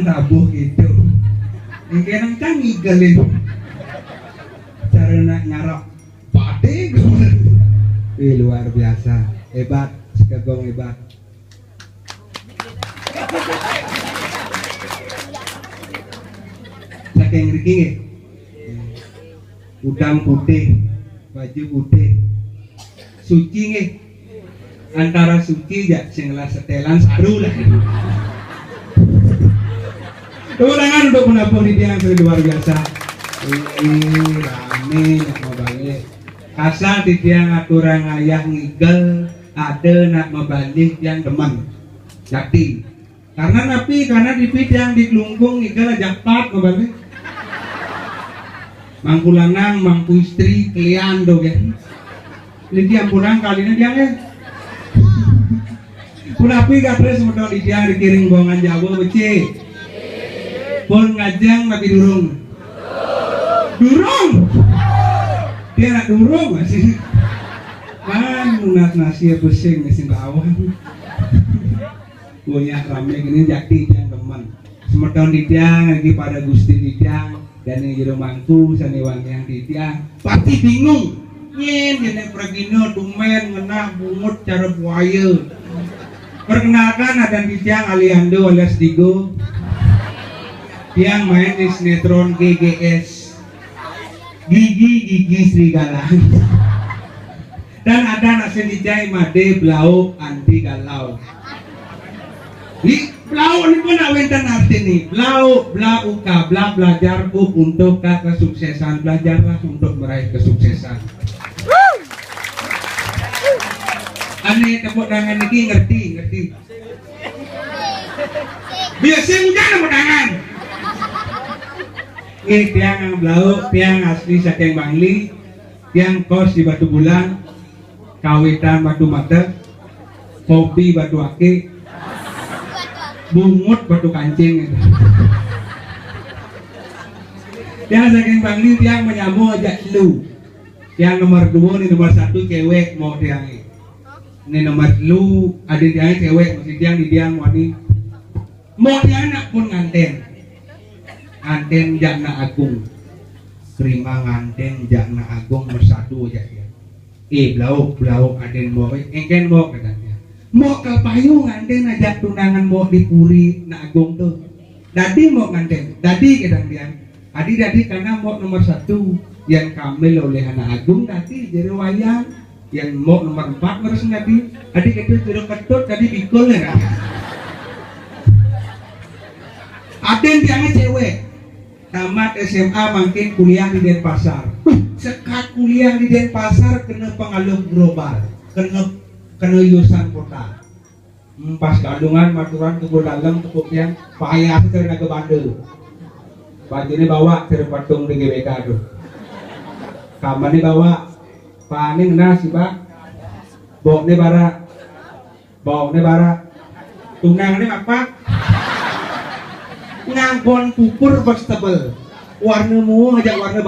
tabuh gitu. Ini kan kan ngigelin. Cara nak nyarap pade luar biasa, hebat, sekagong hebat. Saking riki udang putih, baju putih, suci nggih. Antara suci ya sing lah setelan saru lah. Tepuk tangan untuk penapung ini yang luar biasa. Ini rame nak mau balik. Asal di tiang aturan ayah ngigel, ada nak membalik yang demen. Jadi, karena di bidang di kelungkung ngigel aja pat membalik. Mangku lanang, mangku istri, kalian do kan. Lagi yang pulang kali ini dia kan. Punapi katanya semua di tiang dikiring bongan Jawa beci. Pun ngajang tapi durung. Dia nak durung masih. Kan nasi pusing mesin bawang. Punya rame gini jadi yang teman. Semeton di tiang lagi pada gusti di tiang dan yang jero mangku saniwang yang di tiang pasti bingung. Nyen jenek pragino tumen ngenah bungut cara buaya. Perkenalkan ada di tiang Aliando alias Digo. Yang main di sinetron GGS Gigi Serigala. Dan ada nasi dijai Made Blau Anti Galau. Di Blau ini pun awinten arti nih. Blau belajar untuk kesuksesan, belajarlah untuk meraih kesuksesan. Aneh tepuk tangan ini ngerti. Biasanya hujan tepuk tangan. Ini tiang Blau, tiang asli saking Bangli, tiang kos di Batu Bulan, kawitan Batu Mata, kopi Batu Aki, bungut Batu Kancing. Tiang saking Bangli, tiang menyambung aja lu. Tiang nomor 2 ini nomor 1 cewek mau tiang ini nomor lu ada tiang cewek masih tiang di tiang wani mau tiang nak pun nganten. Anten Jakna Agung, terima nganten Jakna Agung bersatu aja ya. Blau aden mau, engken mau katanya. Mau ke payung nganten ajak tunangan mau dipuri na Agung tuh. Dadi mau nganten, dadi kadang dia. Dadi karena mau nomor 1 yang kamil oleh anak Agung dadi jadi wayang. Yang mau nomor 4 harus dadi. Adi itu jeruk ketut tadi bikul ya. Aden tiangnya cewek. Tamat SMA makin kuliah di Denpasar. Sekak kuliah di Denpasar kena pengaluh global, kena yusan kota. Pas keadungan maturan ke dalam tepuk yang payah kena ke bandel. Baju ini bawa ke patung di GBK tuh. Kamar ini bawa, paning nasi pak. Bok ini bara. Tunang ini apa? Ngangkon pupur vegetable warna mu ngajak warna